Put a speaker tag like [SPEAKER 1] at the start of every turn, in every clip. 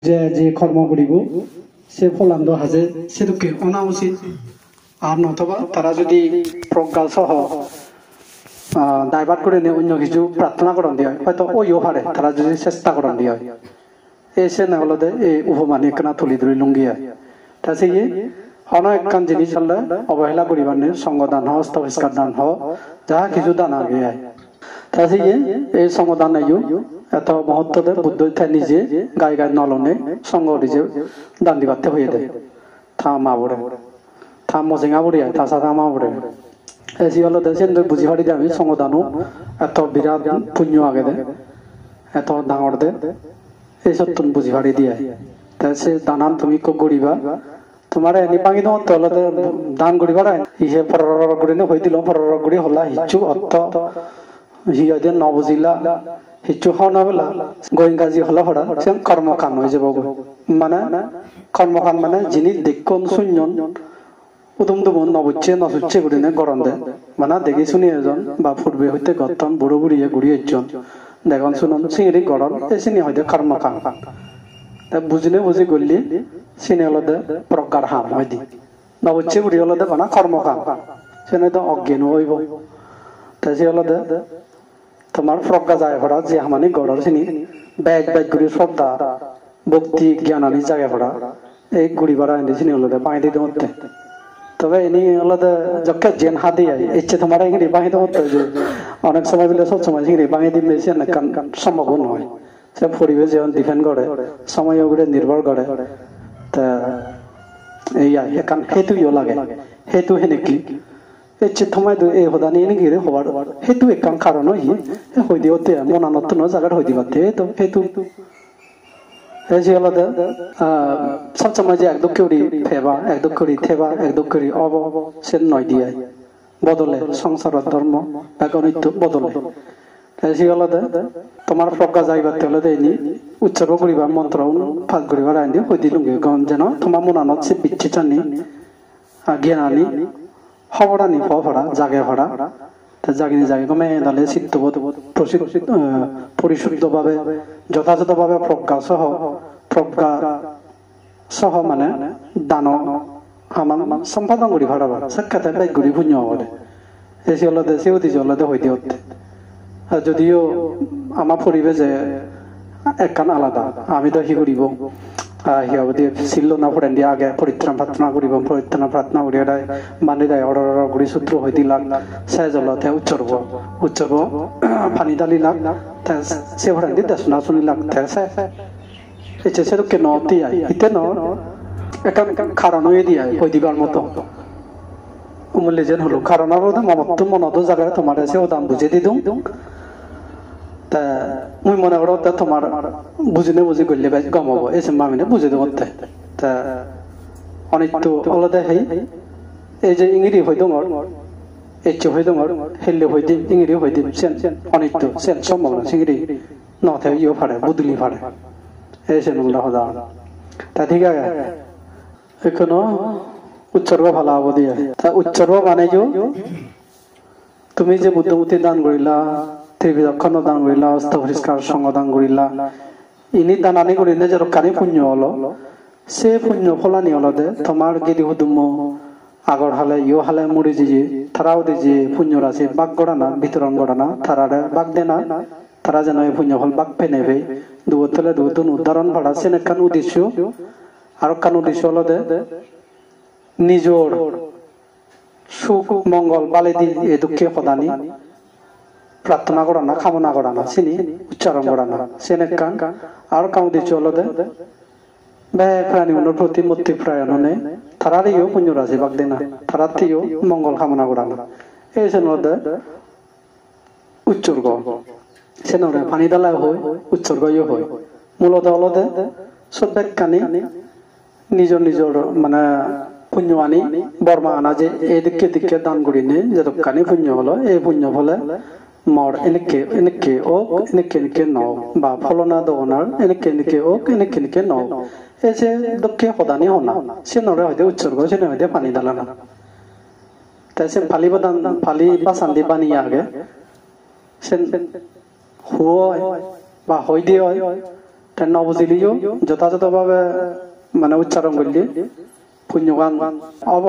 [SPEAKER 1] যে কর্ম করিব সে ফলান্দ হাজে সেদুকে অনা উচিত আর নতবা তারা যদি প্রজ্ঞা সহ ডাইভার্ট করে নিয়ে অন্য কিছু প্রার্থনা করেন দিয়ে হয়তো ওইও পারে তারা যদি চেষ্টা করেন দিয়ে এসে না হলো এই উপমানি একখানা তুলি ধরে লুঙ্গিয়া তা সে অনেক একখান জিনিস হলে অবহেলা করিবার নেই সঙ্গদান হ স্তবিষ্কার দান হ যাহা কিছু দান আগে তা সে এই সঙ্গদান আইও এত মহত্ব দেয় বুদ্ধ নিজে গায়ে গায়ে নলনে সঙ্গ নিজে দান দিবাতে হয়ে দেয় থা মা বড়ে থা মজেঙা বড়িয়া তা সাথা মা বড়ে এসি হলো দেশেন বুঝি পারি আমি সঙ্গদানও এত বিরাট পুণ্য আগে দে এত ডাঙর দে এইসব তুমি বুঝি পারি দিয়ে তা সে দানান তুমি কো গড়িবা তোমার এনে পাঙি দেওয়া তলে দান করিবার ইহে পর করে হয়ে দিল পর করে হলা হিচু অর্থ হিয়াদের নবজিলা হিচু খাওয়া বেলা গোয়েঙ্গাজি হলা হরা সে কর্মকান হয়ে যাব মানে কর্মকান মানে যিনি দেখুন শূন্যন উদম দুমন নবুচ্ছে নসুচ্ছে করে গরম দেয় মানে দেখি শুনি এজন বা পূর্বে হইতে গতন বুড়ো বুড়িয়ে গুড়ি একজন দেখুন শুনুন সিঁড়ি গরম এ চিনি হয়তো কর্মকান বুঝলে বুঝি গলি চিনি হলদে প্রজ্ঞার হাম হয় দি নবুচ্ছে বুড়ি হলদে মানে কর্মকান সে তো অজ্ঞান হইব তাই সে হলদে তোমার প্রজ্ঞা যায় ভরা যে হামানি গড়ার চিনি ব্যাগ ব্যাগ গুড়ি শ্রদ্ধা ভক্তি জ্ঞানানি জায়গা ভরা এই গুড়ি ভাড়া এনে চিনি হলদে পাই দিতে মধ্যে তবে ইনি আলাদা যখন জেন হাতে ইচ্ছে তোমার এখানে বাহিতে হতে যে অনেক সময় বলে সব সময় এখানে বাহিয়ে দিন বেশি সম্ভব নয় সে পরিবেশ যেমন ডিপেন্ড করে সময় ওগুলো নির্ভর করে তা এই একান হেতুইও লাগে হেতু হেনে কি ইচ্ছে তোমায় এই হদানি এনে গিয়ে হবার হেতু একান কারণ হই দিওতে মনানত জায়গার হই দিবাতে তো হেতু এই আলাদা সবসময় যে একদম কেউরি ফেবা একদম করি থেবা একদম করি অব সে নয় দিয়ে বদলে সংসার ধর্ম নিত্য বদলে এই আলাদা তোমার প্রজ্ঞা যাইবার হলে দেয়নি উৎসর্গ করিবার মন্ত্র ফাঁক করিবার আইন দিয়ে হই দিলুঙ্গে যেন তোমার মনানত সে বিচ্ছিটানি জ্ঞানানি খবরানি ভরা জাগে ভরা জাগিনি জাগে কমে তাহলে চিত্তবোধ পরিশুদ্ধ ভাবে যথাযথ ভাবে প্রজ্ঞা সহ মানে দান হামান সম্পাদন করি ভাড়া সাক্ষাৎ ব্যাগ ঘুরি পুণ্য বলে এসে হলো দেশে অতিথি হলে হইতে হতে যদিও আমার পরিবেশে একখান আলাদা আমি তো হি করিব ছিল না পড়েন দিয়ে আগে পরিত্রাণ প্রার্থনা করিব পরিত্রাণ প্রার্থনা করি বান্ধি দেয় অর্ডার করি সূত্র হয়ে দিলাম সে জল উচ্চর্ব পানি ডালি লাগ সে ভরেন দিয়ে দেশনা শুনি লাগতে এসে সেরকম নতি ইতে একান কারণ হয়ে দিয়ে হয়ে দিবার মতো অমূল্য যেন হলো কারণ মমত্ব মনত জায়গায় তোমার আছে ও দাম বুঝে দিদুম তা মুই মনে করো তোমার বুঝিনে বুঝি করলে বেশ গম হবো এসে মামিনে বুঝে দেবো তা অনেক তো আলাদা হেই এই যে ইংরি হই দমর এচ্ছে হই দমর হেললে হই দিম ইংরি হই দিম সেন অনেক তো সেন সম্ভাবনা সিংড়ি নথে ইয়ে ফাড়ে বুদলি ফাড়ে এসে নোংরা হদা তা ঠিক আছে এখনো উচ্চর্গ ভালো হবো দিয়ে তা উচ্চর্গ মানে যে তুমি যে বুদ্ধমূর্তি দান করিলা ত্রিবিধক্ষণ দান করিলা অস্ত পরিষ্কার সঙ্গ দান করিলা ইনি দানানি করিলে যে রক্ষানি পুণ্য হলো সে পুণ্য ফলানি হলো দে তোমার গেদি হুদুম আগর হালে ইয় হালে মুড়ি দিয়ে তারাও দিয়ে পুণ্য রাশি বাক গড়ানা বিতরণ গড়ানা তারারে বাক দেনা তারা যেন এই পুণ্য ফল বাক ফে নেবে দুতলে দুতন উদাহরণ ভাড়া সেন একখান উদ্দেশ্য আর একখান উদ্দেশ্য হলো দে নিজর সুখ মঙ্গল বালে দি এ দুঃখে প্রদানি প্রার্থনা করা না কামনা করা না চিনি উচ্চারণ করা না সেন একখান আর কাম উদ্দেশ্য হলো দে প্রাণী প্রতি মূর্তি প্রায়ণনে তারারইও পুণ্য রাশি বাক দেনা তারাতেও মঙ্গল কামনা করা না এই সেন হলো উৎসর্গ সেন পানি ডালায় হয় উৎসর্গও হয় মূলত হলো দে সব ব্যাখ্যানি নিজর নিজর মানে পুণ্য আনি বর্মা আনা যে এদিকে দিকে দান করি নে যে দোকানি পুণ্য হলো এই পুণ্য ফলে মর এনেকে ওক এনেকে নও বা ফলনা দোকানার এনেকে ওক এনেকে নও এই যে দক্ষে সদানি হনা সে নরে হয়তো উৎসর্গ সে হয়তো পানি দালানা তাই সে ফালি বা চান্দি বানিয়ে আগে সে হুয় বা হই দিয়ে তা নবুজিলিও যথাযথভাবে মানে উচ্চারণ করলে পুণ্যগান হব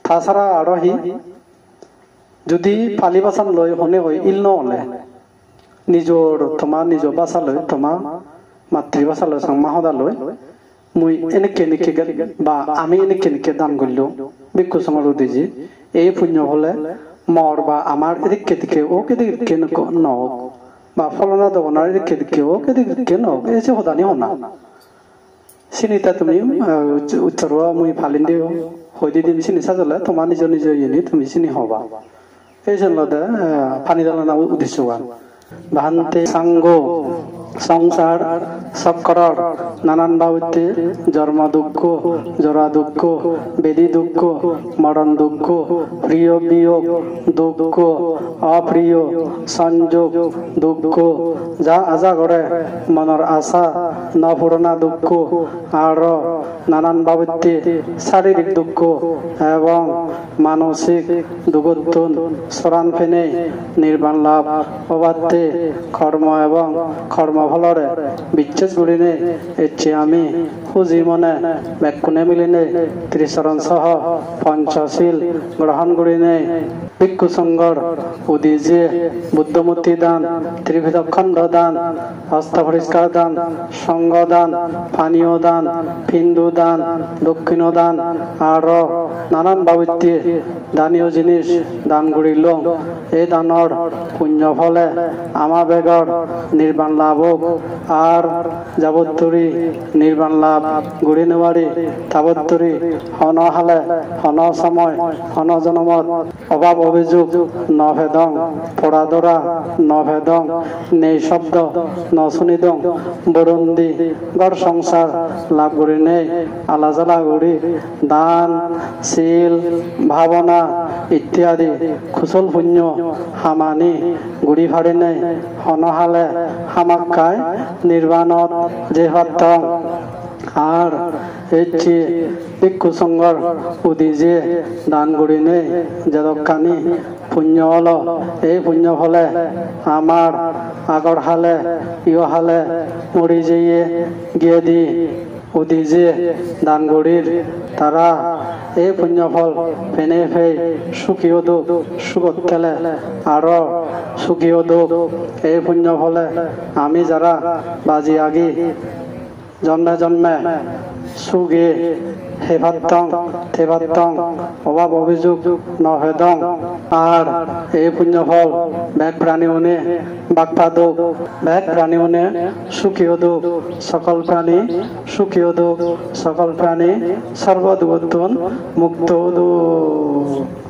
[SPEAKER 1] তাছাড়া আরো হি যদি পালি বাসান লয় হনে হয় ইল নহলে নিজর নিজ বাসা লয় মাতৃভাষা লয় সাংমা সদা লয় মুই এনেকে এনেকে বা আমি এনেকে এনেকে দান করলো ভিক্ষু সঙ্গর উদ্দেশ্যে এই পুণ্য হলে মর বা আমার এদিকে দিকে ও কেদিকে নক বা ফলনা দোকানার এদিকে দিকে ও কেদিকে নক এই যে হদানি হনা সিনিতা তুমি উচ্চারোয়া মুই ফালিন দিও হইদি দিম সিনি সাজলে তোমার নিজ নিজ ইয়ে তুমি সিনি হবা এই জন্য পানি দালানা উদ্দেশ্য ভান্তে সাঙ্গ সংসার সকরর নানান ভাবতে জন্ম দুঃখ জরা দুঃখ বেদি দুঃখ মরণ দুঃখ প্রিয় বিয়োগ দুঃখ অপ্রিয় সংযোগ দুঃখ যা আশা করে মনের আশা নপূরণা দুঃখ আর নানান ভাবতে শারীরিক দুঃখ এবং মানসিক দুঃখোত্তন সরান ফেনে নির্বাণ লাভ অবাধ্যে কর্ম এবং কর্মফলরে বিচ্ছেদ গুলিনে ইচ্ছে আমি খুঁজি মনে ব্যাকুনে মিলিনে ত্রিচরণ সহ পঞ্চশীল গ্রহণ করিনে ভিক্ষু সংঘর উদ্দেশ্যে বুদ্ধমূর্তি দান ত্রিবিধ খণ্ড দান হস্ত পরিষ্কার দান সঙ্গ দান পানীয় দান হিন্দু দান দক্ষিণ দান আর নানান ভাবতে দানীয় জিনিস দান করিল এই দানর পুণ্য ফলে আমা বেগর নির্বাণ লাভ হোক আর যাবত্তরি নির্বাণ লাভ গুড়ি নেওয়ারি তাবত্তরি হন হালে হন সময় হন জনমত অভাব অভিযোগ নভেদং পড়াদরা নভেদং নেই শব্দ ন শুনিদং বরুন্দি গড় সংসার লাভ করি নেই আলাজালা গুড়ি দান শীল ভাবনা ইত্যাদি কুশল পুণ্য হামানি গুড়ি ফাড়ি নেই হনহালে হামাক্কায় নির্বাণত যে ভাত্তং আর এটি ভিক্ষু সংঘর উদ্দেশ্যে দান করি নেই যদকানি পুণ্য হলো এই পুণ্য ফলে আমার আগর হালে ইয় হালে মরি যেয়ে গিয়ে দি উদ্দেশ্যে দান করির তারা এই পুণ্য ফল পেনে ফেই সুখীয় দুঃখ সুখত খেলে আরো সুখীয় দুঃখ এই পুণ্য ফলে আমি যারা বাজি আগি জন্মে জন্মে সুগে হেভাত্তং অভাব অভিযোগ নভেদং আর এই পুণ্য ফল ব্যাগ প্রাণী উনে বাক্পাদক ব্যাগ প্রাণী উনে সুখীয় দুঃখ সকল প্রাণী সুখীয় দুঃখ সকল প্রাণী সর্বদুঃখ মুক্ত দুঃখ